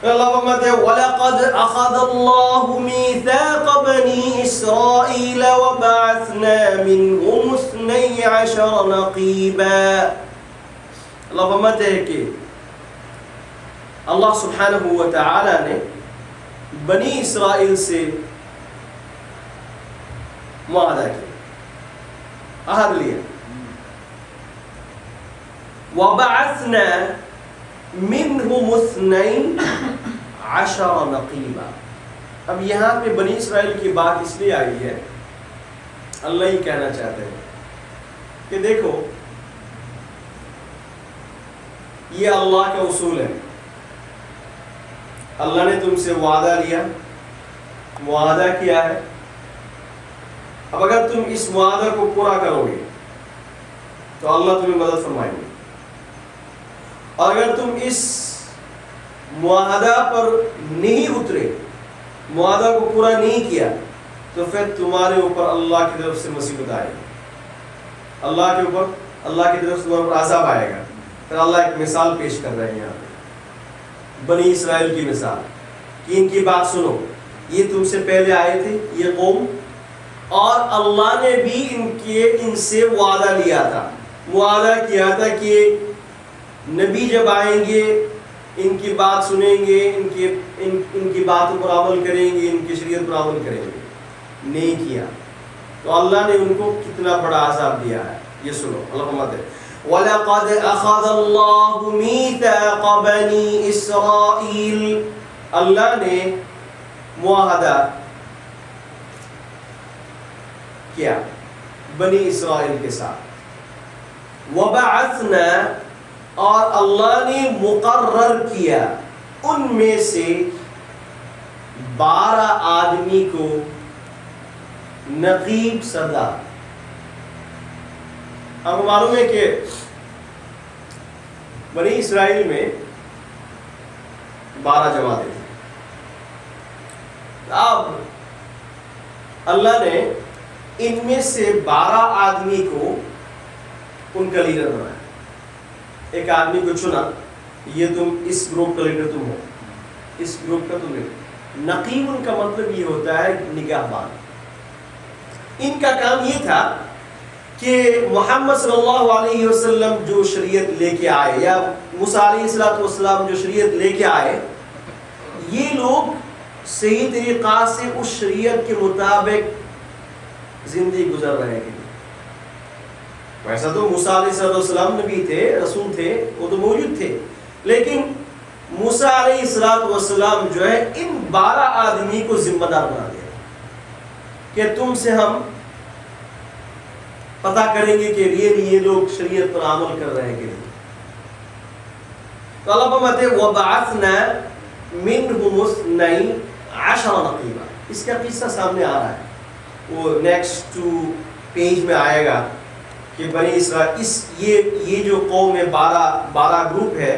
اللہ فرماتے ہیں وَلَقَدْ أَخَذَ اللَّهُ مِيثَاقَ بَنِي إِسْرَائِيلَ وَبَعَثْنَا مِنْهُمُ 12 نَقِيبًا. اللہ فرماتے ہیں کہ اللہ سبحانہ و تعالی نے بنی اسرائیل سے معاہدہ کیا، عہد لیا. وَبَعَثْنَا مِنْهُمُ 12 نَقِيبًا. اب یہاں پہ بنی اسرائیل کی بات اس لیے آئی ہے، اللہ ہی کہنا چاہتے ہیں کہ دیکھو یہ اللہ کا اصول ہے. اللہ نے تم سے وعدہ لیا، معاہدہ کیا ہے. اب اگر تم اس معاہدہ کو پورا کرو گے تو اللہ تمہیں مدد فرمائیں گے، اور اگر تم اس معاہدہ پر نہیں اترے، معاہدہ کو پورا نہیں کیا، تو پھر تمہارے اوپر اللہ کی طرف سے مصیبت آئے گی، اللہ کے اوپر، اللہ کی طرف سے تمہارے اوپر عذاب آئے گا. پھر اللہ ایک مثال پیش کر رہے ہیں یہاں پہ، بنی اسرائیل کی مثال کہ ان کی بات سنو. یہ تم سے پہلے آئے تھے یہ قوم، اور اللہ نے بھی ان سے وعدہ لیا تھا، معاہدہ کیا تھا کہ نبی جب آئیں گے ان کی بات سنیں گے، ان کی باتوں پر عمل کریں گے، ان کی شریعت پر عمل کریں گے. نہیں کیا تو اللہ نے ان کو کتنا بڑا عذاب دیا ہے. یہ سنو، اللہ فرماتے ہیں وَلَقَدْ أَخَذَ اللَّهُ مِيثَاقَ بَنِي إِسْرَائِيلَ. اللہ نے معاہدہ کیا بنی اسرائیل کے ساتھ. وَبَعَثْنَا، اور اللہ نے مقرر کیا ان میں سے 12 آدمی کو نقیب سردار. ہمیں معلوم ہے کہ بنی اسرائیل میں 12 جماعتیں تھیں. اب اللہ نے ان میں سے 12 آدمی کو ان کا لیڈر بنایا. ایک آدمی کو چنا، یہ تم اس گروپ کا لیڈر تم ہو. اس گروپ کا تم نے. نقیب ان کا مطلب یہ ہوتا ہے نگہبان. ان کا کام یہ تھا کہ محمد صلی اللہ علیہ وسلم جو شریعت لے کے آئے یا موسیٰ علیہ السلام جو شریعت لے کے آئے، یہ لوگ صحیح طریقہ سے اس شریعت کے مطابق زندگی گزر رہے ہیں. ویسا تو موسیٰ علیہ السلام نبی تھے، رسول تھے، وہ تو موجود تھے، لیکن موسیٰ علیہ السلام جو ہے ان 12 آدمی کو ذمہ دار بنا دیا کہ تم سے ہم پتہ کریں گے کہ یہ لوگ شریعت پر عمل کر رہے ہیں کہ نہیں. تو اللہ فرماتے ہیں وَبَعَثْنَا مِنْهُمُ اثْنَيْ عَشَرَ نَقِيبًا. اس کا قصہ سامنے آ رہا ہے، وہ نیکسٹ 2 پیج میں آئے گا کہ بنی اسرائیل یہ جو قوم ہے 12 گروپ ہے،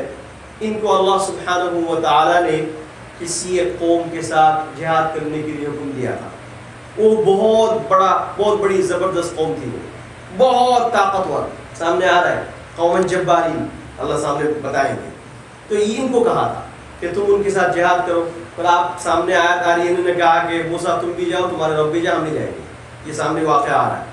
ان کو اللہ سبحانہ و تعالیٰ نے کسی ایک قوم کے ساتھ جہاد کرنے کے لیے حکم دیا تھا. وہ بہت بڑی زبردست قوم تھی، وہ بہت طاقتور. سامنے آ رہا ہے قوم جبارین، اللہ سامنے بتائیں گے. تو یہ ان کو کہا تھا کہ تم ان کے ساتھ جہاد کرو، اور آپ سامنے آیت آ رہی ہے، انہوں نے کہا کہ موسیٰ تم بھی جاؤ، تمہارے رب بھی جاؤ، ہم نہیں جائیں گے. یہ سامنے واقعہ آ رہا ہے.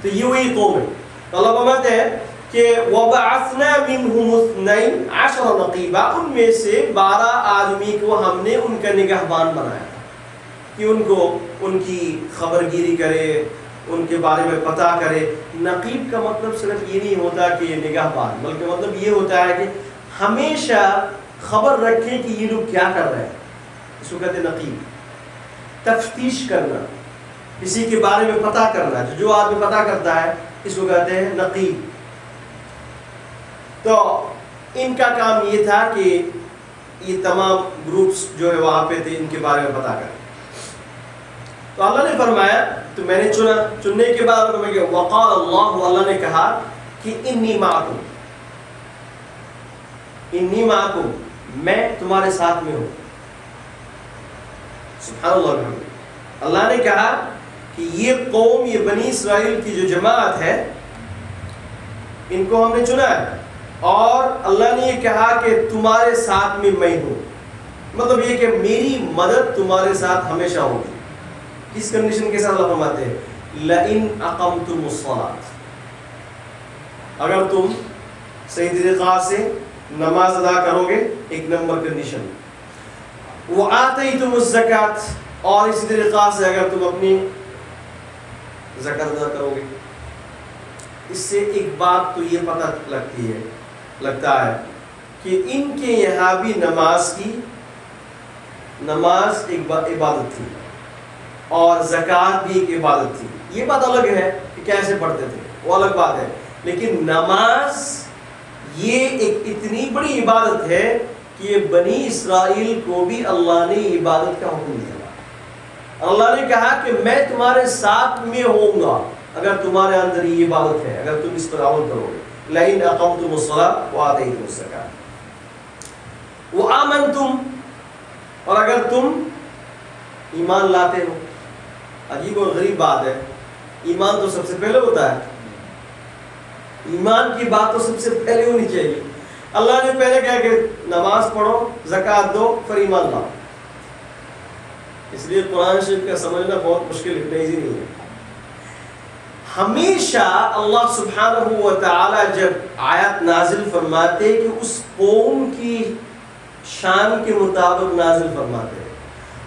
تو یہ وہی قوم ہے. تو اللہ فرماتے ہیں کہ وَبَعَثْنَا مِنْهُمُ اثْنَيْ عَشَرَ نَقِيبًا. ان میں سے 12 آدمی کو ہم نے ان کا نگہبان بنایا کہ ان کو ان کی خبر گیری کرے، ان کے بارے میں پتہ کرے. نقیب کا مطلب صرف یہ نہیں ہوتا کہ یہ نگہبان، بلکہ مطلب یہ ہوتا ہے کہ ہمیشہ خبر رکھیں کہ یہ لوگ کیا کر رہے ہیں. اس کو کہتے ہیں نقیب. تفتیش کرنا، کسی کے بارے میں پتہ کرنا، جو آدمی پتہ کرتا ہے اس کو کہتے ہیں نقیب. تو ان کا کام یہ تھا کہ یہ تمام گروپس جو ہے وہاں پہ تھے، ان کے بارے میں پتہ کریں. تو اللہ نے فرمایا، تو میں نے چننے کے بعد وقال اللہ، اللہ نے کہا کہ انی معکم، انی معکم، میں تمہارے ساتھ میں ہوں. سبحان اللہ. اللہ نے کہا کہ یہ قوم، یہ بنی اسرائیل کی جو جماعت ہے، ان کو ہم نے چنا ہے، اور اللہ نے یہ کہا کہ تمہارے ساتھ میں میں ہوں. مطلب یہ کہ میری مدد تمہارے ساتھ ہمیشہ ہوگی. اس کنڈیشن کے ساتھ اللہ فرماتے ہیں لَإِنْ أَقَمْتُمُ الصَّلَاةَ، اگر تم صحیح طریقہ سے نماز ادا کرو گے. ایک نمبر کنڈیشن. وَآتَيْتُمُ الزَّكَاةَ، اور اسی طریقہ سے اگر تم اپنی زکات ادا کرو گے. اس سے ایک بات تو یہ پتہ لگتا ہے کہ ان کے یہاں بھی نماز ایک عبادت تھی، اور زکوٰۃ بھی ایک عبادت تھی. یہ بات الگ ہے کہ کیسے پڑھتے تھے، وہ الگ بات ہے، لیکن نماز یہ ایک اتنی بڑی عبادت ہے کہ یہ بنی اسرائیل کو بھی اللہ نے عبادت کا حکم دیا. اللہ نے کہا کہ میں تمہارے ساتھ میں ہوں گا اگر تمہارے اندر یہ عبادت ہے، اگر تم اس پر عمل کرو گے. لَإِنْ أَقَمْتُمُ الصَّلَاةَ وَآتَيْتُمُ الزَّكَاةَ وَآمَنْتُمْ، اور اگر تم ایمان لاتے ہو. عجیب اور غریب بات ہے، ایمان تو سب سے پہلے ہوتا ہے. ایمان کی بات تو سب سے پہلے ہونی چاہیے. اللہ نے پہلے کہا کہ نماز پڑھو، زکوٰۃ دو، پھر ایمان لاؤ. اس لیے قرآن شریف کا سمجھنا بہت مشکل، اتنا ایزی نہیں ہے. ہمیشہ اللہ سبحانہ و تعالی جب آیات نازل فرماتے کہ اس قوم کی شان کے مطابق نازل فرماتے ہیں،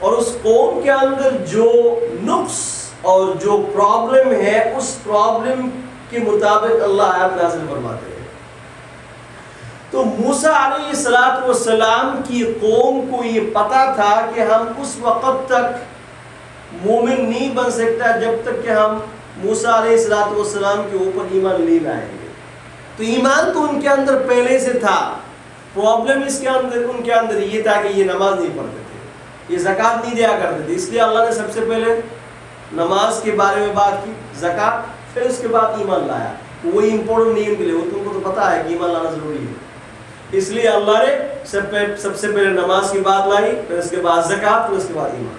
اور اس قوم کے اندر جو نقص اور جو پرابلم ہے اس پرابلم کے مطابق اللہ آیات نازل فرماتے ہیں. تو موسیٰ علیہ السلام کی قوم کو یہ پتا تھا کہ ہم اس وقت تک مومن نہیں بن سکتا جب تک کہ ہم موسیٰ علیہ السلام کے اوپر ایمان نہیں لائیں گے. تو ایمان تو ان کے اندر پہلے سے تھا. پرابلم ان کے اندر یہ تھا کہ یہ نماز نہیں پڑھتے تھے، یہ زکوٰۃ نہیں دیا کرتے تھے. اس لیے اللہ نے سب سے پہلے نماز کے بارے میں بات کی، زکوٰۃ، پھر اس کے بعد ایمان لایا. وہی امپورٹنٹ نہیں ان کے لیے، وہ تم کو تو پتا ہے کہ ایمان لانا ضروری ہے. اس لیے اللہ نے سب سے پہلے نماز کی بات لائی، پھر اس کے بعد زکوٰۃ، پھر اس کے بعد ایمان.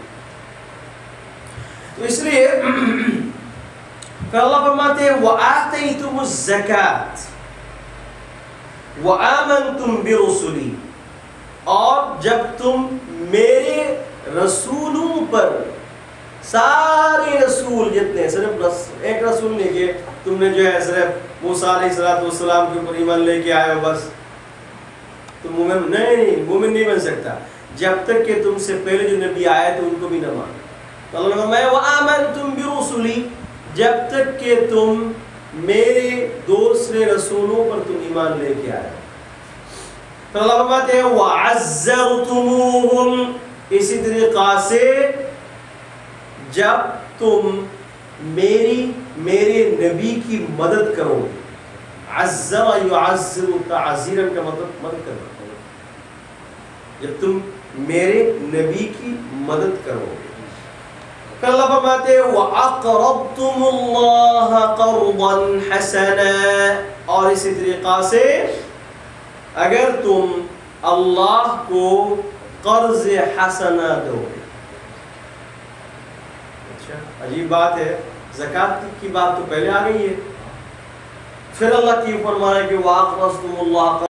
تو اس لیے پھر اللہ فرماتے ہیں وَآتَيْتُمُ الزَّكَاةَ وَآمَنْتُمْ بِرُسُلِي، اور جب تم میرے رسولوں پر، سارے رسول جتنے، صرف ایک رسول نہیں کہ تم نے جو ہے صرف موسیٰ علیہ السلام کے اوپر ایمان لے کے آئے ہو بس تم مومن، نہیں، مومن نہیں بن سکتا جب تک کہ تم سے پہلے جو نبی آئے تو ان کو بھی نہ مانو۔ تو اللہ نے فرمایا وَآمَنْتُمْ بِرُسُلِي، جب تک کہ تم میرے دوسرے رسولوں پر تم ایمان لے کے آئے۔ تو اللہ فرماتے ہیں وَعَزَّرْتُمُوهُمْ، اسی طریقہ سے جب تم میرے نبی کی مدد کرو گے، عزر یعزر تعزیرا کا مطلب مدد کرنا، جب تم میرے نبی کی مدد کرو گے۔ پھر اللہ فرماتے ہیں وَأَقْرَضْتُمُ اللَّهَ قَرْضًا حَسَنًا، اور اسی طریقہ سے اگر تم اللہ کو قرض حسنہ دو گے۔ اچھا عجیب بات ہے، زکوٰۃ کی بات تو پہلے آ گئی ہے، پھر اللہ کی فرمایا کہ وَأَقْرَضْتُمُ اللَّهَ